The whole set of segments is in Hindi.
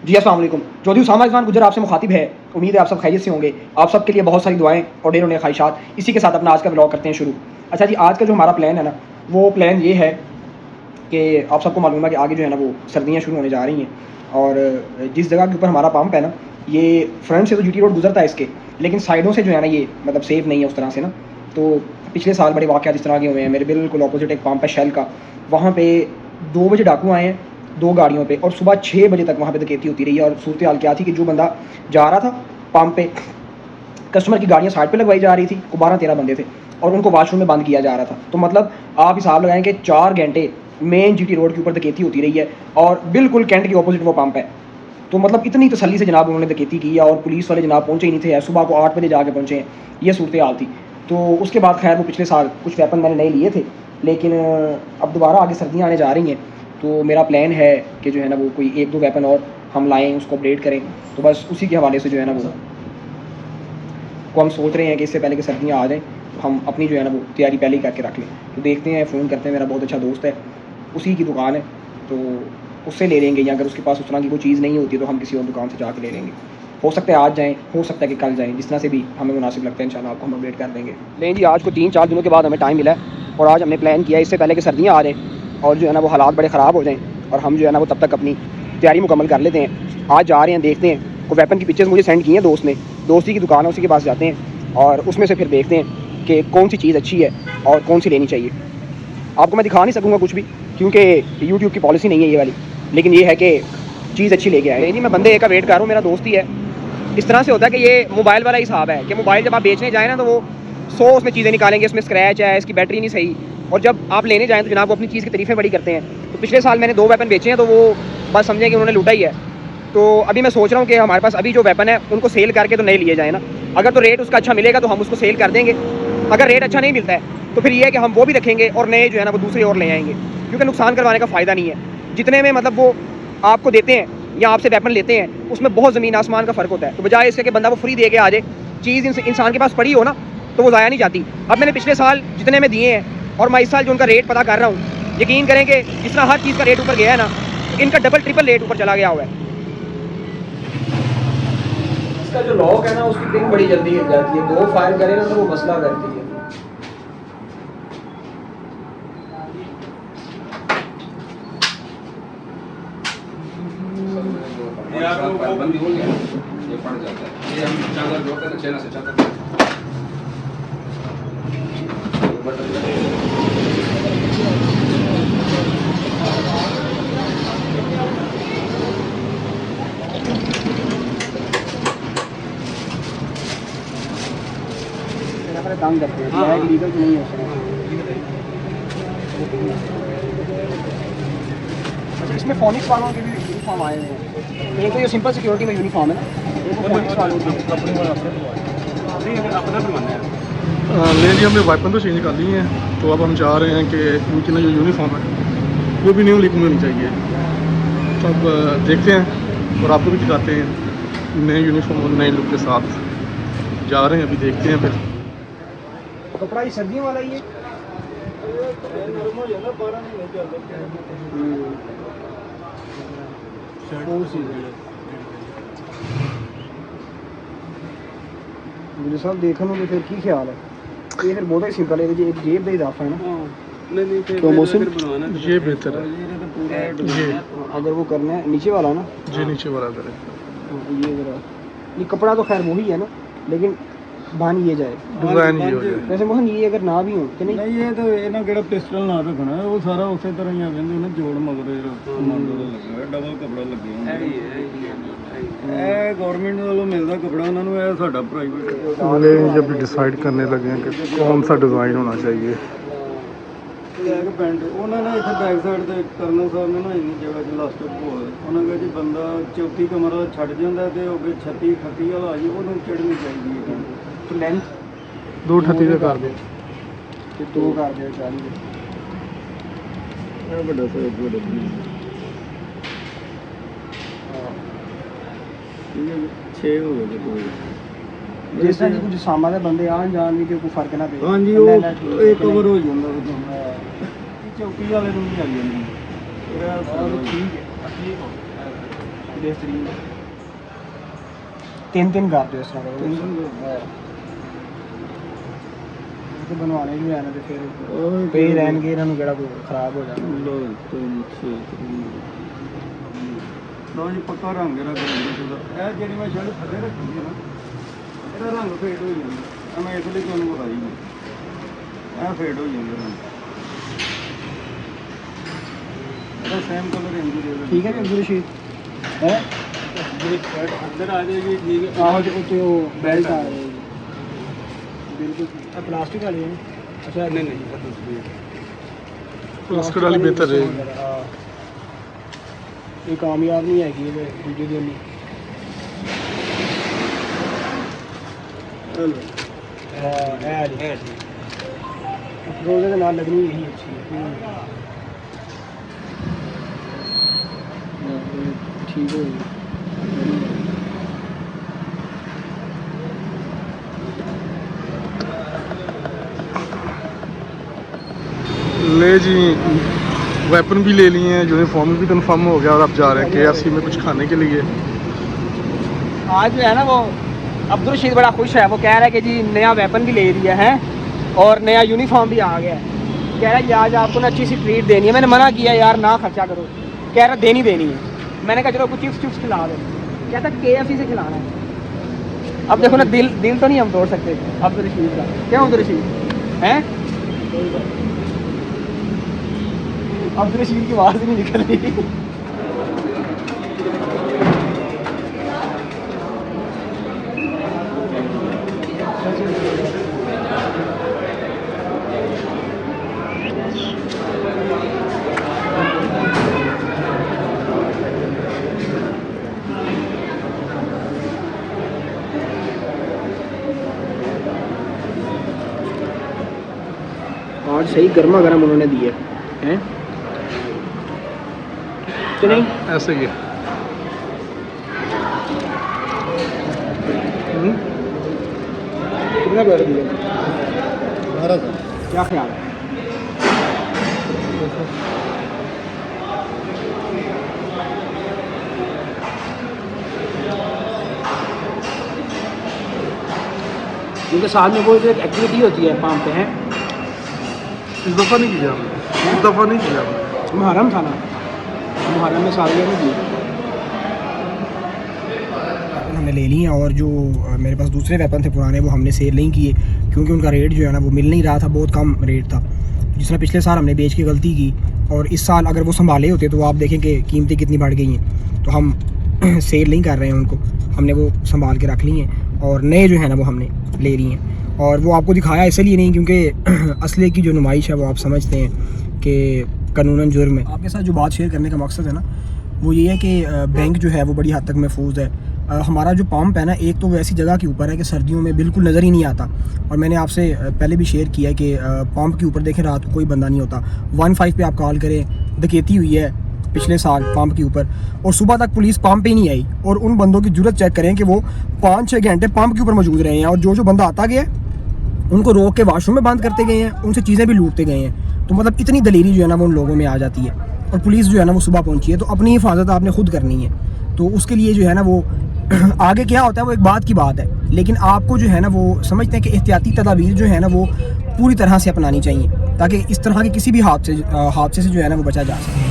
जी अस्सलाम वालेकुम। चौधरी उसामा रिजवान गुजर आपसे मुखातिब है। उम्मीद है आप सब खैरियत से होंगे। आप सब के लिए बहुत सारी दुआएं और ढेरों ने ख्वाहिशात। इसी के साथ अपना आज का व्लॉग करते हैं शुरू। अच्छा जी, आज का जो हमारा प्लान है ना, वो प्लान ये है कि आप सबको मालूम है कि आगे जो है ना वो सर्दियाँ शुरू होने जा रही हैं, और जिस जगह के ऊपर हमारा पंप है ना, ये फ्रंट से तो जीटी रोड गुजरता है इसके, लेकिन साइडों से जो है ना ये मतलब सेफ़ नहीं है उस तरह से ना। तो पिछले साल बड़े वाक़यात इस तरह के हुए हैं। मेरे बिल्कुल अपोजिट एक पंप है शेल का, वहाँ पे 2 बजे डाकू आए हैं 2 गाड़ियों पे, और सुबह 6 बजे तक वहाँ पे डकैती होती रही है। और सूरत हाल क्या थी कि जो बंदा जा रहा था पंप पे, कस्टमर की गाड़ियाँ साइड पे लगवाई जा रही थी, 12-13 बंदे थे, और उनको वॉशरूम में बंद किया जा रहा था। तो मतलब आप हिसाब लगाएं कि 4 घंटे मेन जीटी रोड के ऊपर डकैती होती रही है, और बिल्कुल कैंट के ऑपोजिट वो पंप है। तो मतलब इतनी तसल्ली से जनाब उन्होंने डकैती की है, और पुलिस वाले जनाब पहुँचे ही नहीं थे, सुबह को 8 बजे जाके पहुँचे हैं। ये सूरत हाल थी। तो उसके बाद खैर वो पिछले साल कुछ वेपन मैंने नए लिए थे, लेकिन अब दोबारा आगे सर्दियाँ आने जा रही हैं, तो मेरा प्लान है कि जो है ना वो कोई 1-2 वेपन और हम लाएँ, उसको अपडेट करें। तो बस उसी के हवाले से जो है ना वो को हम सोच रहे हैं कि इससे पहले कि सर्दियाँ आ जाएँ, तो हम अपनी जो है ना वो तैयारी पहले ही करके रख लें। तो देखते हैं, फ़ोन करते हैं, मेरा बहुत अच्छा दोस्त है, उसी की दुकान है, तो उससे ले लेंगे, या अगर उसके पास उस तरह की कोई चीज़ नहीं होती तो हम किसी और दुकान से जाके ले लेंगे। हो सकता है आज जाएँ, हो सकता है कि कल जाएँ, जिस तरह से भी हमें मुनासिब लगता है इंशाल्लाह आपको हम अपडेट कर देंगे। लेकिन जी आज को 3-4 दिनों के बाद हमें टाइम मिला है, और आज हमने प्लान किया इससे पहले कि सर्दियाँ आ जाएँ और जो है ना वो हालात बड़े ख़राब हो जाएँ, और हम जो है ना वो तब तक अपनी तैयारी मुकम्मल कर लेते हैं। आज जा रहे हैं, देखते हैं। को वेपन की पिक्चर्स मुझे सेंड की हैं दोस्त ने, दोस्ती की दुकान है उसी के पास जाते हैं, और उसमें से फिर देखते हैं कि कौन सी चीज़ अच्छी है और कौन सी लेनी चाहिए। आपको मैं दिखा नहीं सकूँगा कुछ भी, क्योंकि यूट्यूब की पॉलिसी नहीं है ये वाली, लेकिन ये है कि चीज़ अच्छी लेके आए। नहीं, मैं बंदे एक का वेट कर रहा हूँ, मेरा दोस्त ही है। इस तरह से होता है कि ये मोबाइल वाला हिसाब है कि मोबाइल जब आप बेचने जाएँ ना, तो वो 100 उसमें चीज़ें निकालेंगे, इसमें स्क्रैच है, इसकी बैटरी नहीं सही, और जब आप लेने जाएँ तो जनाब वो अपनी चीज़ की तारीफ़ें बड़ी करते हैं। तो पिछले साल मैंने 2 वेपन बेचे हैं, तो वो बस समझें कि उन्होंने लूटा ही है। तो अभी मैं सोच रहा हूँ कि हमारे पास अभी जो वेपन है उनको सेल करके तो नए लिए जाए ना। अगर तो रेट उसका अच्छा मिलेगा तो हम उसको सेल कर देंगे, अगर रेट अच्छा नहीं मिलता है तो फिर ये है कि हम वो भी रखेंगे और नए जो है ना वो दूसरे और ले आएंगे, क्योंकि नुकसान करवाने का फ़ायदा नहीं है। जितने में मतलब वो आपको देते हैं या आपसे वेपन लेते हैं, उसमें बहुत ज़मीन आसमान का फ़र्क होता है। तो बजाय इसके कि बंदा वो फ्री दे के आ जाए, चीज़ इंसान के पास पड़ी हो ना, तो वो ज़ाया नहीं जाती। अब मैंने पिछले साल जितने में दिए हैं और मैं इस साल जो उनका रेट पता कर रहा हूँ, यकीन करें कि जिस तरह हर चीज़ का रेट ऊपर गया है ना, इनका डबल ट्रिपल रेट ऊपर चला गया हुआ है। इसका जो लॉक है ना, उसकी पिन बड़ी जल्दी हिल जाती है, 2 फायर करें ना तो वो मसला करती है। यार वो बंदी हो गया, ये पड़ जाता है। ये हम चादर जोड़ते हैं ना, चेना से चादर तंग करते हैं, हाँ, लीगल तो नहीं है उसमें। अच्छा, इसमें फोनिक्स वालों के भी यूनिफॉर्म आए हुए हैं। एक तो ये सिंपल सिक्योरिटी में यूनिफॉर्म है ना, एक वो फोनिक्स वालों की अपना बनवाना है। ले लिया, हमने वाइपन तो चेंज कर ली हैं, तो अब हम चाह रहे हैं कि इनकी ना जो यूनिफॉर्म है वो भी न्यू लुक में होनी चाहिए। तो अब देखते हैं और आपको भी दिखाते हैं नए यूनिफॉर्म और नए लुक के साथ जा रहे हैं। अभी देखते हैं फिर। कपड़ा ही सर्दियों वाला ही है। मुझे सब देखने में फिर की ख्याल है, ये फिर बहुत ही सिंपल है, एक जेब का इजाफा है ना। नहीं तो मौसम ये बेहतर है, ये अगर वो करना है नीचे वाला ना, जी नीचे वाला करें। ये जरा ये कपड़ा तो खैर वही है ना, लेकिन बन ये जाए, डिज़ाइन ये हो जाए। वैसे मोहन ये अगर ना भी हो कि नहीं, ये तो ਇਹਨਾਂ ਕਿਹੜਾ ਪਿਸਟਲ ਨਾਲ ਰੱਖਣਾ ਹੈ, ਉਹ ਸਾਰਾ ਉਸੇ ਤਰ੍ਹਾਂ ਹੀ ਆ ਕਹਿੰਦੇ ਉਹਨੇ ਜੋੜ ਮਗਰ ਮੰਗਲ ਲੱਗਾ ਡਬਲ ਕਪੜਾ ਲੱਗੇ ਹੁੰਦਾ। ਇਹ ਗਵਰਨਮੈਂਟ ਵੱਲੋਂ ਮਿਲਦਾ ਕਪੜਾ ਉਹਨਾਂ ਨੂੰ, ਇਹ ਸਾਡਾ ਪ੍ਰਾਈਵੇਟ। लेकिन जब डिसाइड करने लगे हैं कि कौन सा डिज़ाइन होना चाहिए, ਲੈਗ ਪੈਂਟ ਉਹਨਾਂ ਨੇ ਇੱਥੇ ਬੈਕ ਸਾਈਡ ਤੇ ਕਰਨਲ ਸਾਹਿਬ ਨੇ ਨਾ ਇੰਨੀ ਜਗ੍ਹਾ 'ਚ ਲਾਸਟ ਕੋਲ ਉਹਨਾਂ ਕਹਿੰਦੇ ਜੀ ਬੰਦਾ 34 ਕਮਰਾ ਛੱਡ ਜਾਂਦਾ ਤੇ ਅੱਗੇ 36 38 ਵਾਲਾ ਆ ਜੀ, ਉਹਨੂੰ ਚੜ੍ਹਨੀ ਚਾਹੀਦੀ ਹੈ। तो लेंथ 238 का कर दो। ਤੇ 2 ਕਰ ਦਿਓ 40 ਦੇ। ਇਹ ਵੱਡਾ ਸਾਈਜ਼ ਵੱਡਾ ਠੀਕ ਹੈ 6 ਹੋ ਗਏ ਜੀ ਕੋਈ। ਜਿਸ ਤਰ੍ਹਾਂ ਕਿ ਕੁਝ ਸਾਮਾਂ ਦੇ ਬੰਦੇ ਆਣ ਜਾਣ ਵੀ ਕੋਈ ਫਰਕ ਨਾ ਪਏ। ਹਾਂਜੀ ਉਹ ਇਹ ਕਵਰ ਹੋ ਜਾਂਦਾ ਉਹ ਚੌਕੀ ਵਾਲੇ ਨੂੰ ਵੀ ਚੱਲ ਜਾਂਦੀ। ਇਹਦਾ ਠੀਕ ਹੈ, ਠੀਕ ਹੋ बेहतरीन 3 कर दो इस तरह का तो बनवाने जो है ना तो फिर पे रहनगे इन्होंने केड़ा कोई खराब हो जाना ਲੋ ਜੀ ਪੱਕਾ ਰੰਗ ਇਹਦਾ ਗਰੰਟੀ ਦਾ ਇਹ ਜਿਹੜੀ ਮੈਂ ਸ਼ਰਟ ਥੱਲੇ ਰੱਖੀ ਹੈ ਨਾ ਇਹਦਾ ਰੰਗ ਫੇਡ ਹੋ ਜਾਂਦਾ ਇਹ ਮੈਂ ਇਸ ਲਈ ਤੁਹਾਨੂੰ ਬਤਾਈ ਨਹੀਂ ਇਹ ਫੇਡ ਹੋ ਜਾਂਦਾ ਰੰਗ ਇਹਦਾ ਸੇਮ ਕਲਰ ਇੰਦੀ ਦੇ ठीक है कि अब्दुल रशीद है ਜਿਹੜੀ ਸ਼ਰਟ ਅੰਦਰ ਆ ਜਾਏਗੀ ਠੀਕ ਹੈ आहो तो बेल्ट आ रही है बिल्कुल प्लास्टिक वाली है अच्छा ਨਹੀਂ ਨਹੀਂ ਇਹ ਦੂਸਰੀ ਹੈ प्लास्टिक वाली बेहतर रहेगी हाँ। ये कामयाब नहीं है कि ये दूजे दिन रोजे के नाल लगनी यही अच्छी है ठीक हो गई ले जी वेपन भी ले लिए हैं, यूनिफॉर्म भी कंफर्म हो गया और अब जा रहे हैं KFC में कुछ खाने के लिए। आज जो है ना वो अब्दुल रशीद बड़ा खुश है, वो कह रहा है कि जी नया वेपन भी ले लिया है और नया यूनिफॉर्म भी आ गया है। कह रहा है कि आज आपको ना अच्छी सी ट्रीट देनी है। मैंने मना किया यार ना खर्चा करो, कह रहा देनी देनी है। मैंने कहा चलो कुछ चिप्स खिला दो, कहता KFC से खिलाना है। अब देखो ना दिल तो नहीं हम तोड़ सकते अब्दुल रशीद का, क्या अब्दुल रशीद हैं? अब्दुल रशीद की आवाज़ नहीं निकल रही। आज सही गर्मा गर्म उन्होंने दिए हैं कि नहीं? ऐसे ही है। कितना कर दिया? 12,000 क्या ख्याल है? क्योंकि साथ में कोई एक एक्टिविटी होती है पाम पे है, इस दफ़ा नहीं किया हमने, इस दफ़ा नहीं किया हमने। मुहर्रम था ना, मुहर्रम में साल में दी हमने ले ली हैं। और जो मेरे पास दूसरे वेपन थे पुराने वो हमने सेल नहीं किए क्योंकि उनका रेट जो है ना वो मिल नहीं रहा था, बहुत कम रेट था। जिस तरह पिछले साल हमने बेच के गलती की और इस साल अगर वो संभाले होते तो आप देखें कि कीमतें कितनी बढ़ गई हैं। तो हम सेल नहीं कर रहे हैं उनको, हमने वो संभाल के रख ली हैं और नए जो है ना वो हमने ले लिए हैं। और वो आपको दिखाया इसलिए नहीं क्योंकि असले की जो नुमाइश है वो आप समझते हैं कि कानूनन जुर्म है। आपके साथ जो बात शेयर करने का मकसद है ना वो ये है कि बैंक जो है वो बड़ी हद तक महफूज है। हमारा जो पंप है ना, एक तो वो ऐसी जगह के ऊपर है कि सर्दियों में बिल्कुल नज़र ही नहीं आता। और मैंने आपसे पहले भी शेयर किया कि पंप के ऊपर देखें रात को कोई बंदा नहीं होता। 15 पे आप कॉल करें, डकैती हुई है पिछले साल पंप के ऊपर और सुबह तक पुलिस पंप पे ही नहीं आई। और उन बंदों की जरूरत चेक करें कि वो 5-6 घंटे पंप के ऊपर मौजूद रहे हैं और जो बंदा आता गया उनको रोक के वॉशरूम में बंद करते गए हैं, उनसे चीज़ें भी लूटते गए हैं। तो मतलब इतनी दलेरी जो है ना वो उन लोगों में आ जाती है। और पुलिस जो है ना वो सुबह पहुंची है, तो अपनी हिफाजत आपने खुद करनी है। तो उसके लिए जो है ना वो आगे क्या होता है वो एक बात की बात है, लेकिन आपको जो है ना वो समझते हैं कि एहतियाती तदाबीर जो है ना वो पूरी तरह से अपनानी चाहिए ताकि इस तरह के किसी भी हादसे से जो है ना वो बचा जा सके।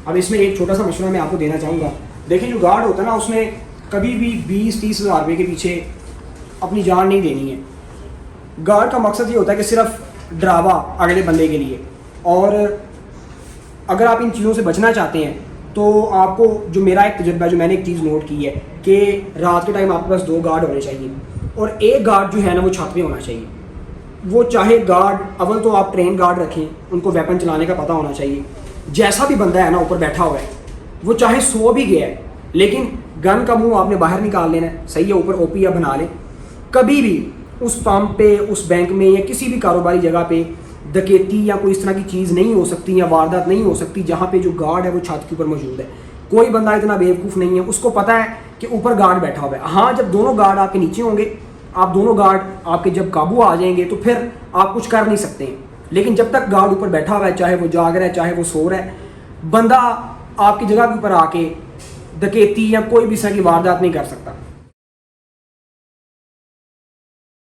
अब इसमें एक छोटा सा मशवरा मैं आपको देना चाहूँगा। देखिए जो गार्ड होता है ना उसने कभी भी 20-30 हज़ार रुपये के पीछे अपनी जान नहीं देनी है। गार्ड का मकसद ये होता है कि सिर्फ डरावा अगले बंदे के लिए। और अगर आप इन चीज़ों से बचना चाहते हैं तो आपको जो मेरा एक तजुर्बा है, जो मैंने एक चीज़ नोट की है कि रात के टाइम आपके पास 2 गार्ड होने चाहिए और एक गार्ड जो है ना वो छत पे होना चाहिए। वो चाहे गार्ड अव्वल तो आप ट्रेन गार्ड रखें, उनको वेपन चलाने का पता होना चाहिए। जैसा भी बंदा है ना ऊपर बैठा हुआ है वो चाहे सो भी गया है लेकिन गन का मुंह आपने बाहर निकाल लेना है, सही है। ऊपर ओपी या बना लें। कभी भी उस पंप पे, उस बैंक में या किसी भी कारोबारी जगह पे डकैती या कोई इस तरह की चीज़ नहीं हो सकती या वारदात नहीं हो सकती जहाँ पे जो गार्ड है वो छत के ऊपर मौजूद है। कोई बंदा इतना बेवकूफ़ नहीं है, उसको पता है कि ऊपर गार्ड बैठा हुआ है। हाँ, जब दोनों गार्ड आपके नीचे होंगे आप दोनों गार्ड आपके जब काबू आ जाएंगे तो फिर आप कुछ कर नहीं सकते हैं। लेकिन जब तक गार्ड ऊपर बैठा हुआ है, चाहे वो जाग रहा है चाहे वो सो रहा है, बंदा आपकी जगह के ऊपर आके डकैती या कोई भी इस तरह की वारदात नहीं कर सकता।